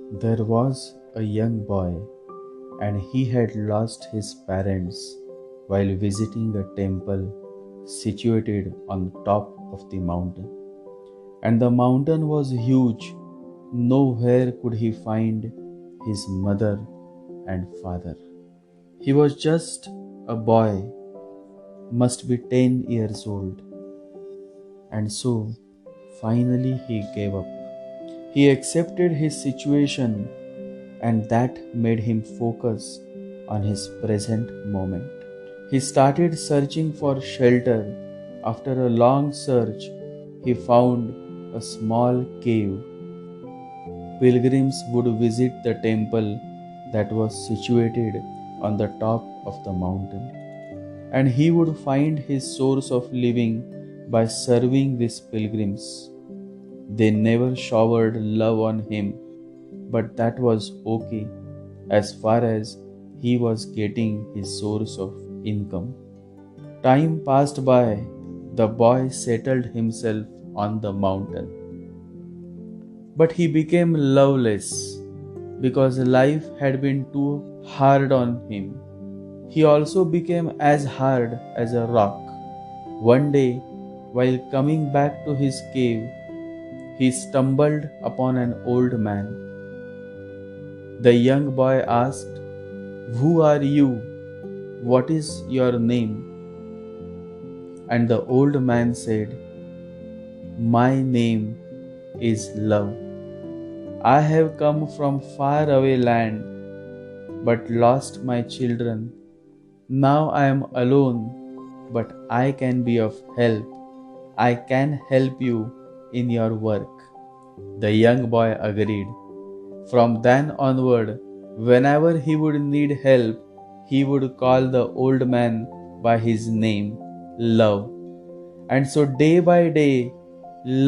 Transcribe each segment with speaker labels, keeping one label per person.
Speaker 1: There was a young boy, and he had lost his parents while visiting a temple situated on top of the mountain. And the mountain was huge. Nowhere could he find his mother and father. He was just a boy, must be 10 years old. And so, finally, he gave up. He accepted his situation, and that made him focus on his present moment. He started searching for shelter. After a long search, he found a small cave. Pilgrims would visit the temple that was situated on the top of the mountain, and he would find his source of living by serving these pilgrims. They never showered love on him, but that was okay as far as he was getting his source of income. Time passed by. The boy settled himself on the mountain. But he became loveless because life had been too hard on him. He also became as hard as a rock. One day, while coming back to his cave, he stumbled upon an old man. The young boy asked, "Who are you? What is your name?" And the old man said, "My name is Love. I have come from far away land, but lost my children. Now I am alone, but I can be of help. I can help you in your work." The young boy agreed. From then onward, whenever he would need help, he would call the old man by his name, Love. And so day by day,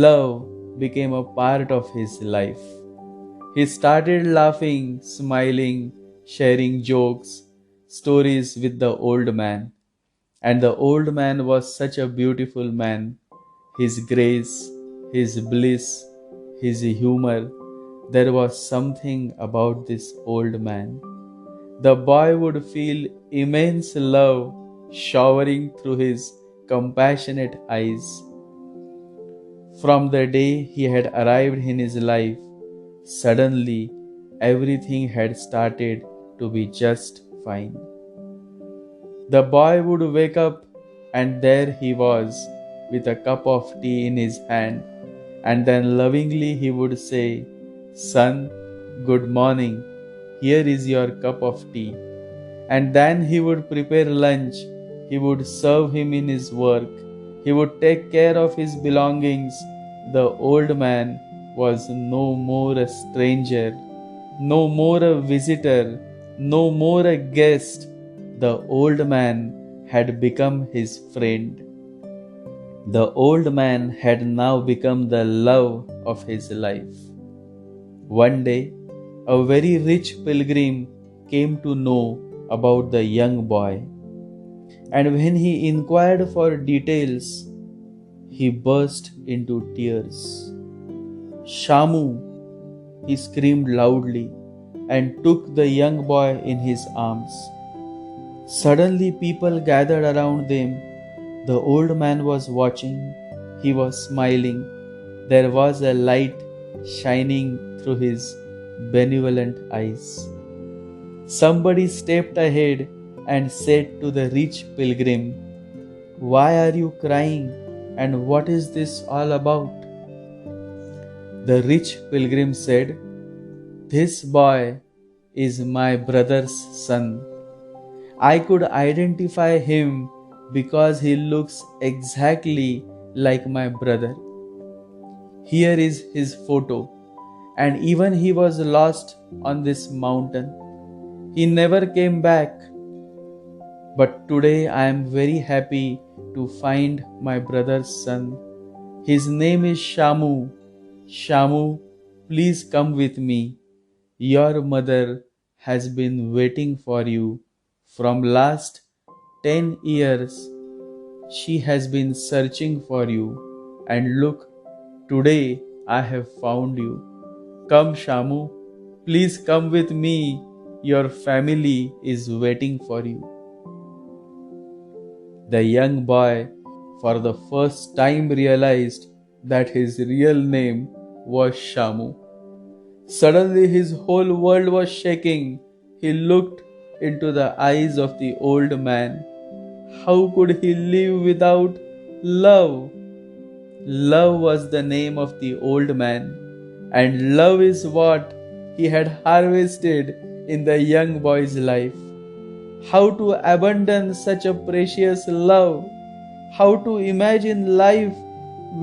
Speaker 1: love became a part of his life. He started laughing, smiling, sharing jokes, stories with the old man. And the old man was such a beautiful man. His grace, his bliss, his humor, there was something about this old man. The boy would feel immense love showering through his compassionate eyes. From the day he had arrived in his life, suddenly everything had started to be just fine. The boy would wake up, and there he was with a cup of tea in his hand, and then lovingly he would say, "Son, good morning. Here is your cup of tea." And then he would prepare lunch. He would serve him in his work. He would take care of his belongings. The old man was no more a stranger, no more a visitor, no more a guest. The old man had become his friend. The old man had now become the love of his life. One day, a very rich pilgrim came to know about the young boy, and when he inquired for details, he burst into tears. "Shamu!" he screamed loudly and took the young boy in his arms. Suddenly, people gathered around them. The old man was watching. He was smiling. There was a light shining through his benevolent eyes. Somebody stepped ahead and said to the rich pilgrim, "Why are you crying, and what is this all about?" The rich pilgrim said, "This boy is my brother's son. I could identify him because he looks exactly like my brother. Here is his photo, and even he was lost on this mountain. He never came back. But today I am very happy to find my brother's son. His name is Shamu. Shamu, please come with me. Your mother has been waiting for you from last 10 years. She has been searching for you, and look, today I have found you. Come, Shamu, Please come with me. Your family is waiting for you. The young boy, for the first time, realized that his real name was Shamu. Suddenly, his whole world was shaking. He looked into the eyes of the old man. How could he live without love? Love was the name of the old man, and love is what he had harvested in the young boy's life. How to abandon such a precious love? How to imagine life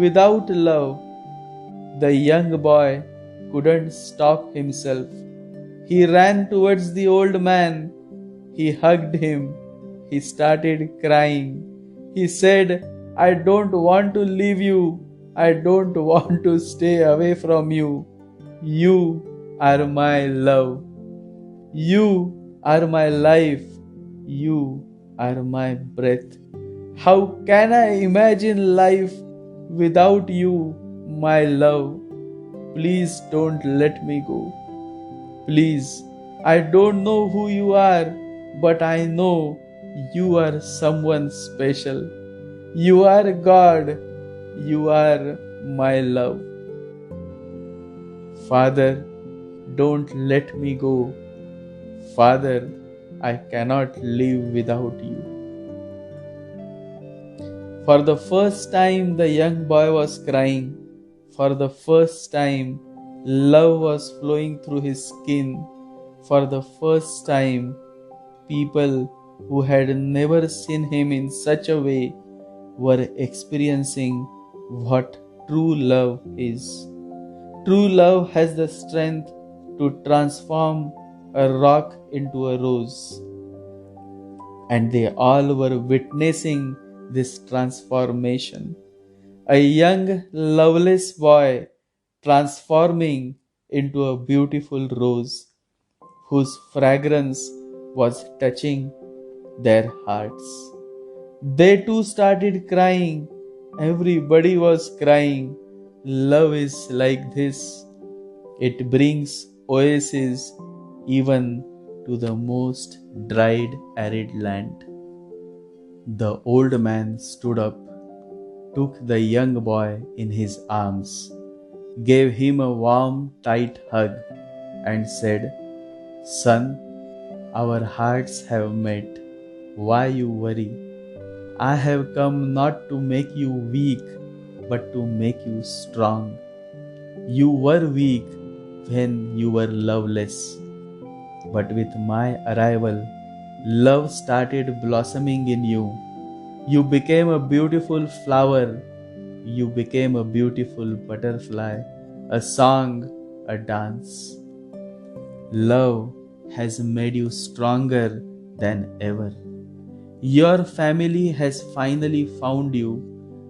Speaker 1: without love? The young boy couldn't stop himself. He ran towards the old man. He hugged him. He started crying. He said, I don't want to leave you. I don't want to stay away from you. You are my love. You are my life. You are my breath. How can I imagine life without you, my love? Please don't let me go. Please, I don't know who you are, but I know you are someone special. You are God. You are my love. Father, don't let me go. Father, I cannot live without you. For the first time, the young boy was crying. For the first time, love was flowing through his skin. For the first time, people who had never seen him in such a way were experiencing what true love is. True love has the strength to transform a rock into a rose. And they all were witnessing this transformation. A young, loveless boy transforming into a beautiful rose whose fragrance was touching their hearts. They too started crying. Everybody was crying. Love is like this. It brings oasis even to the most dried, arid land. The old man stood up, took the young boy in his arms, gave him a warm, tight hug, and said, Son, our hearts have met. Why you worry? I have come not to make you weak, but to make you strong. You were weak when you were loveless, but with my arrival, love started blossoming in you. You became a beautiful flower. You became a beautiful butterfly, a song, a dance. Love has made you stronger than ever. Your family has finally found you.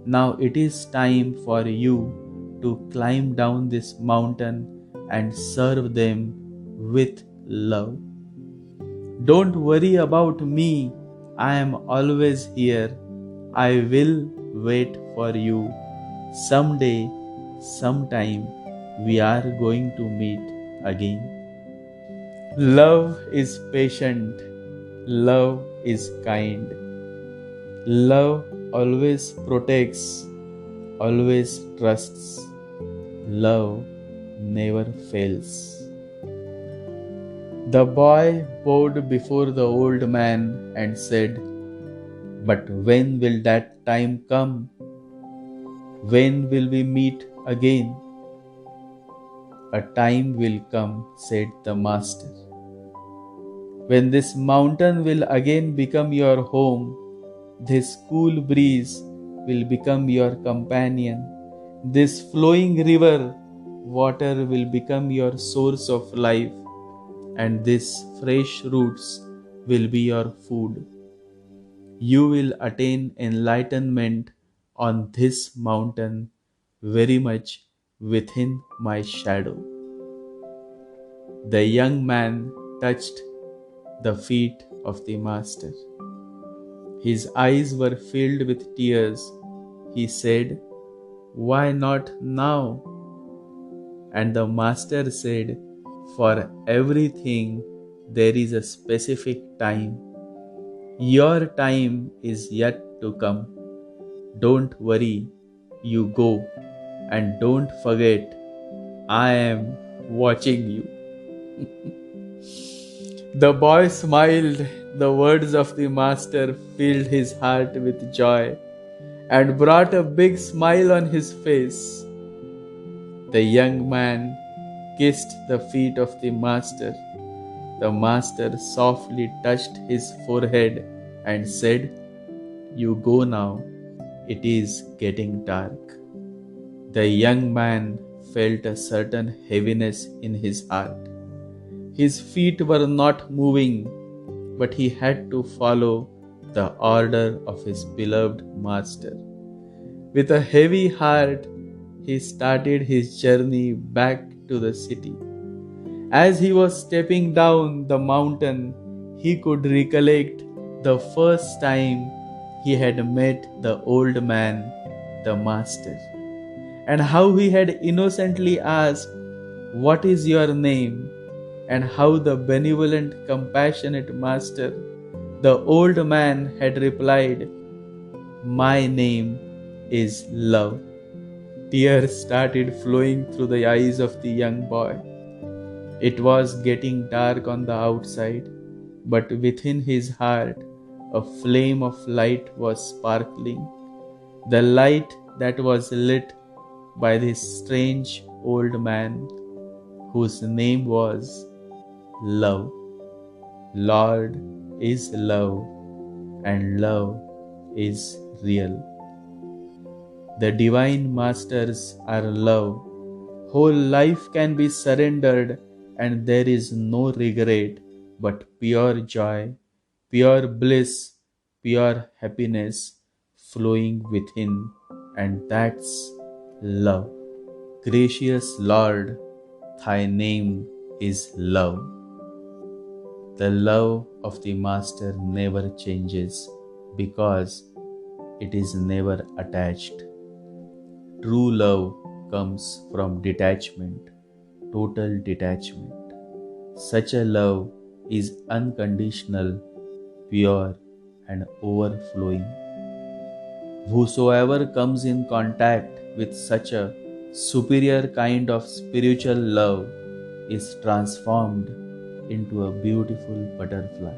Speaker 1: Now it is time for you to climb down this mountain and serve them with love. Don't worry about me. I am always here. I will wait for you. Someday, sometime, we are going to meet again. Love is patient. Love is kind. Love always protects, always trusts. Love never fails. The boy bowed before the old man and said, But when will that time come? When will we meet again? A time will come, said the master, when this mountain will again become your home. This cool breeze will become your companion. This flowing river, water will become your source of life. And these fresh roots will be your food. You will attain enlightenment on this mountain, very much within my shadow. The young man touched the feet of the master. His eyes were filled with tears. He said, Why not now? And the master said, For everything, there is a specific time. Your time is yet to come. Don't worry, you go, and don't forget, I am watching you. The boy smiled. The words of the master filled his heart with joy and brought a big smile on his face. The young man kissed the feet of the master. The master softly touched his forehead and said, "You go now, it is getting dark." The young man felt a certain heaviness in his heart. His feet were not moving, but he had to follow the order of his beloved master. With a heavy heart, he started his journey back to the city. As he was stepping down the mountain, he could recollect the first time he had met the old man, the master, and how he had innocently asked, "What is your name?" and how the benevolent, compassionate master, the old man, had replied, "My name is Love." Tears started flowing through the eyes of the young boy. It was getting dark on the outside, but within his heart, a flame of light was sparkling. The light that was lit by this strange old man, whose name was Love. Lord is love, and love is real. The divine masters are love. Whole life can be surrendered, and there is no regret but pure joy, pure bliss, pure happiness flowing within, and that's love. Gracious Lord, thy name is love. The love of the Master never changes because it is never attached. True love comes from detachment, total detachment. Such a love is unconditional, pure, and overflowing. Whosoever comes in contact with such a superior kind of spiritual love is transformed into a beautiful butterfly.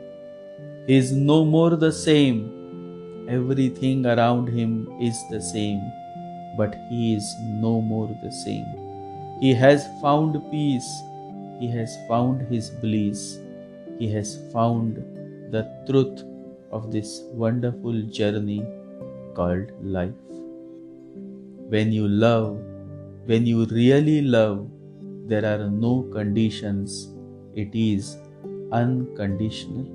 Speaker 1: He is no more the same. Everything around him is the same, but he is no more the same. He has found peace. He has found his bliss. He has found the truth of this wonderful journey called life. When you love, when you really love, there are no conditions. It is unconditional.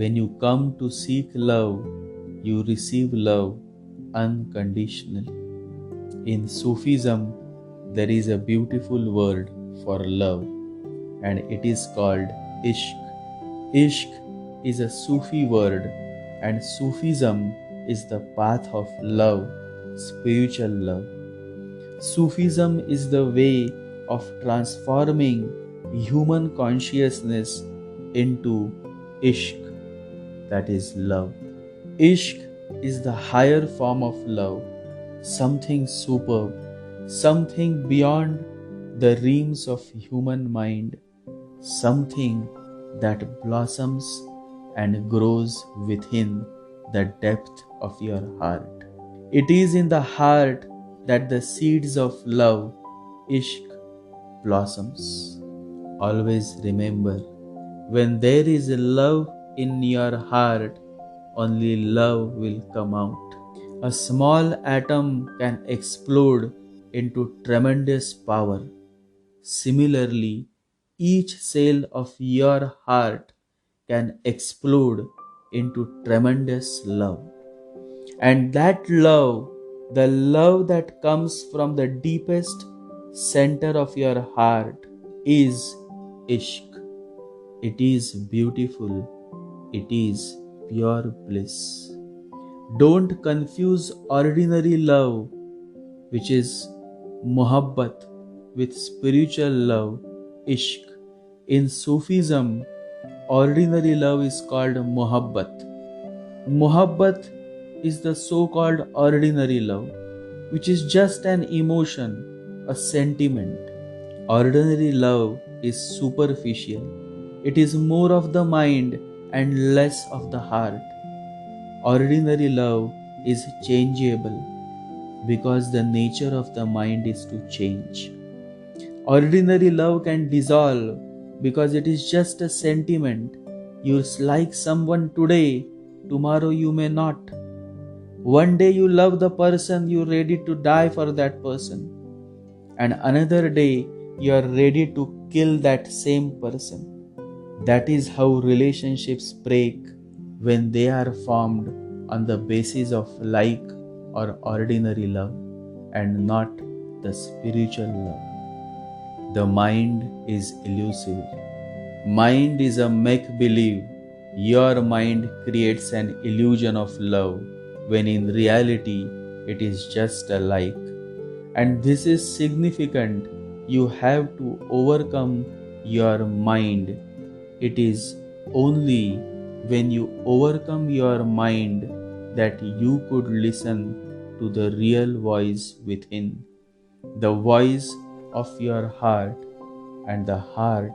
Speaker 1: When you come to seek love, you receive love unconditionally. In Sufism, there is a beautiful word for love, and it is called Ishq. Ishq is a Sufi word, and Sufism is the path of love, spiritual love. Sufism is the way of transforming human consciousness into Ishq, that is love. Ishq is the higher form of love, something superb, something beyond the realms of human mind, something that blossoms and grows within the depth of your heart. It is in the heart that the seeds of love, Ishq, blossoms. Always remember, when there is love in your heart, only love will come out. A small atom can explode into tremendous power. Similarly, each cell of your heart can explode into tremendous love. And that love, the love that comes from the deepest center of your heart, is Ishq. It is beautiful. It is pure bliss. Don't confuse ordinary love, which is muhabbat, with spiritual love, Ishq. In Sufism, ordinary love is called Muhabbat. Muhabbat is the so-called ordinary love, which is just an emotion, a sentiment. Ordinary love is superficial. It is more of the mind and less of the heart. Ordinary love is changeable because the nature of the mind is to change. Ordinary love can dissolve because it is just a sentiment. You like someone today, tomorrow you may not. One day you love the person, you are ready to die for that person. And another day you are ready to kill that same person. That is how relationships break when they are formed on the basis of like or ordinary love and not the spiritual love. The mind is elusive. Mind is a make-believe. Your mind creates an illusion of love when in reality it is just a like. And this is significant. You have to overcome your mind. It is only when you overcome your mind that you could listen to the real voice within, the voice of your heart, and the heart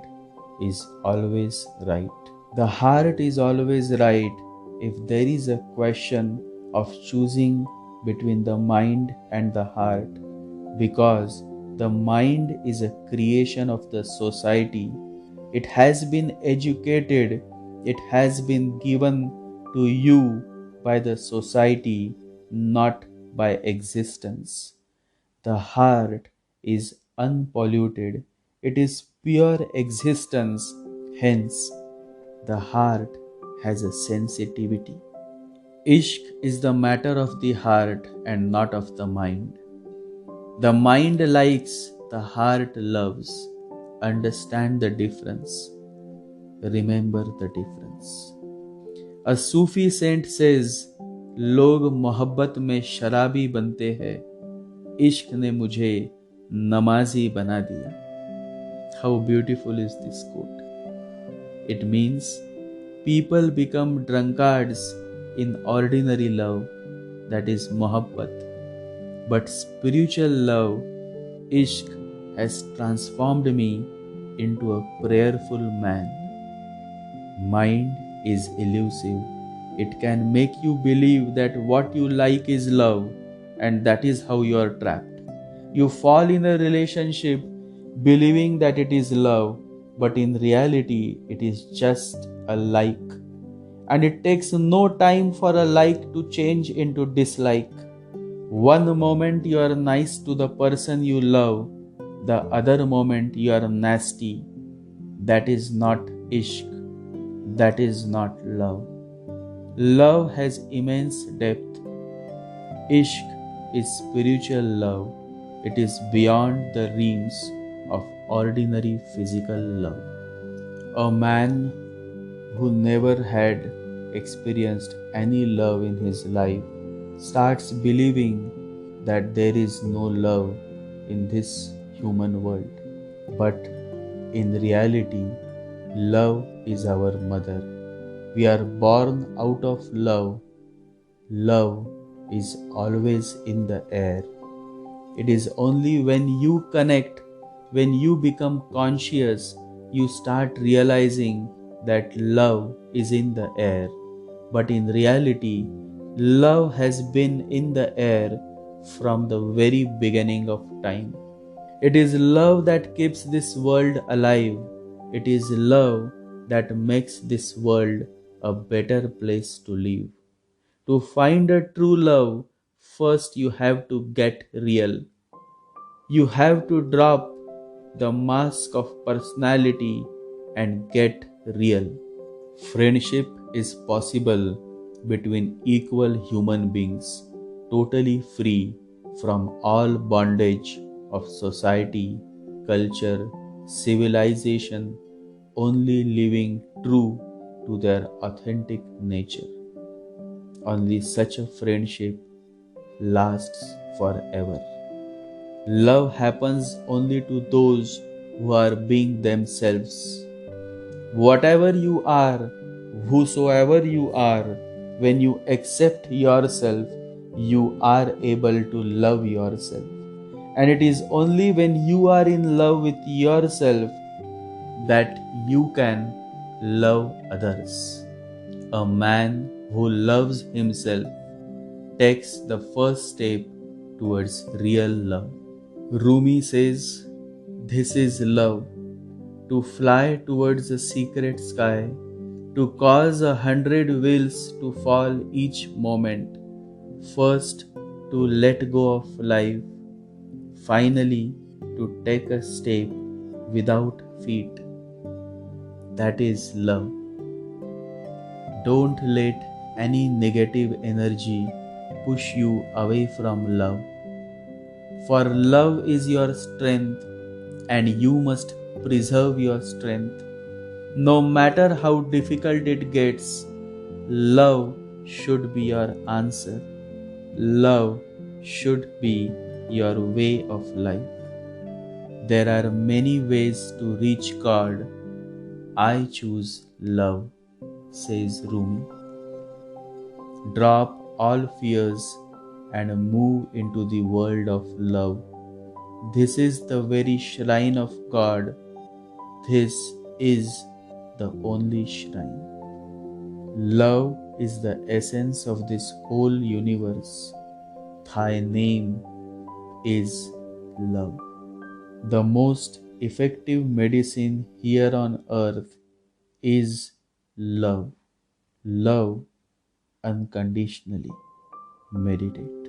Speaker 1: is always right. The heart is always right if there is a question of choosing between the mind and the heart, because the mind is a creation of the society. It has been educated, it has been given to you by the society, not by existence. The heart is unpolluted, it is pure existence, hence, the heart has a sensitivity. Ishq is the matter of the heart and not of the mind. The mind likes, the heart loves. Understand the difference. Remember the difference. A Sufi saint says, लोग मोहब्बत में शराबी बनते हैं, इश्क ने मुझे नमाजी बना दिया. How beautiful is this quote? It means people become drunkards in ordinary love, that is mohabbat. But spiritual love, ishq, has transformed me into a prayerful man. Mind is elusive. It can make you believe that what you like is love, and that is how you are trapped. You fall in a relationship believing that it is love, but in reality it is just a like. And it takes no time for a like to change into dislike. One moment you are nice to the person you love, the other moment you are nasty. That is not ishq. That is not love. Love has immense depth. Ishq is spiritual love. It is beyond the realms of ordinary physical love. A man who never had experienced any love in his life starts believing that there is no love in this human world. But in reality, love is our mother. We are born out of love. Love is always in the air. It is only when you connect, when you become conscious, you start realizing that love is in the air. But in reality, love has been in the air from the very beginning of time. It is love that keeps this world alive. It is love that makes this world a better place to live. To find a true love, first you have to get real. You have to drop the mask of personality and get real. Friendship is possible between equal human beings, totally free from all bondage of society, culture, civilization, only living true to their authentic nature. Only such a friendship lasts forever. Love happens only to those who are being themselves. Whatever you are, whosoever you are, when you accept yourself, you are able to love yourself. And it is only when you are in love with yourself that you can love others. A man who loves himself takes the first step towards real love. Rumi says, "This is love, to fly towards the secret sky, to cause 100 wheels to fall each moment, first to let go of life, finally to take a step without feet." That is love. Don't let any negative energy push you away from love. For love is your strength, and you must preserve your strength. No matter how difficult it gets, love should be your answer. Love should be your way of life. There are many ways to reach God. I choose love, says Rumi. Drop all fears and move into the world of love. This is the very shrine of God. This is the only shrine. Love is the essence of this whole universe. Thy name is love. The most effective medicine here on earth is love. Love unconditionally. Meditate.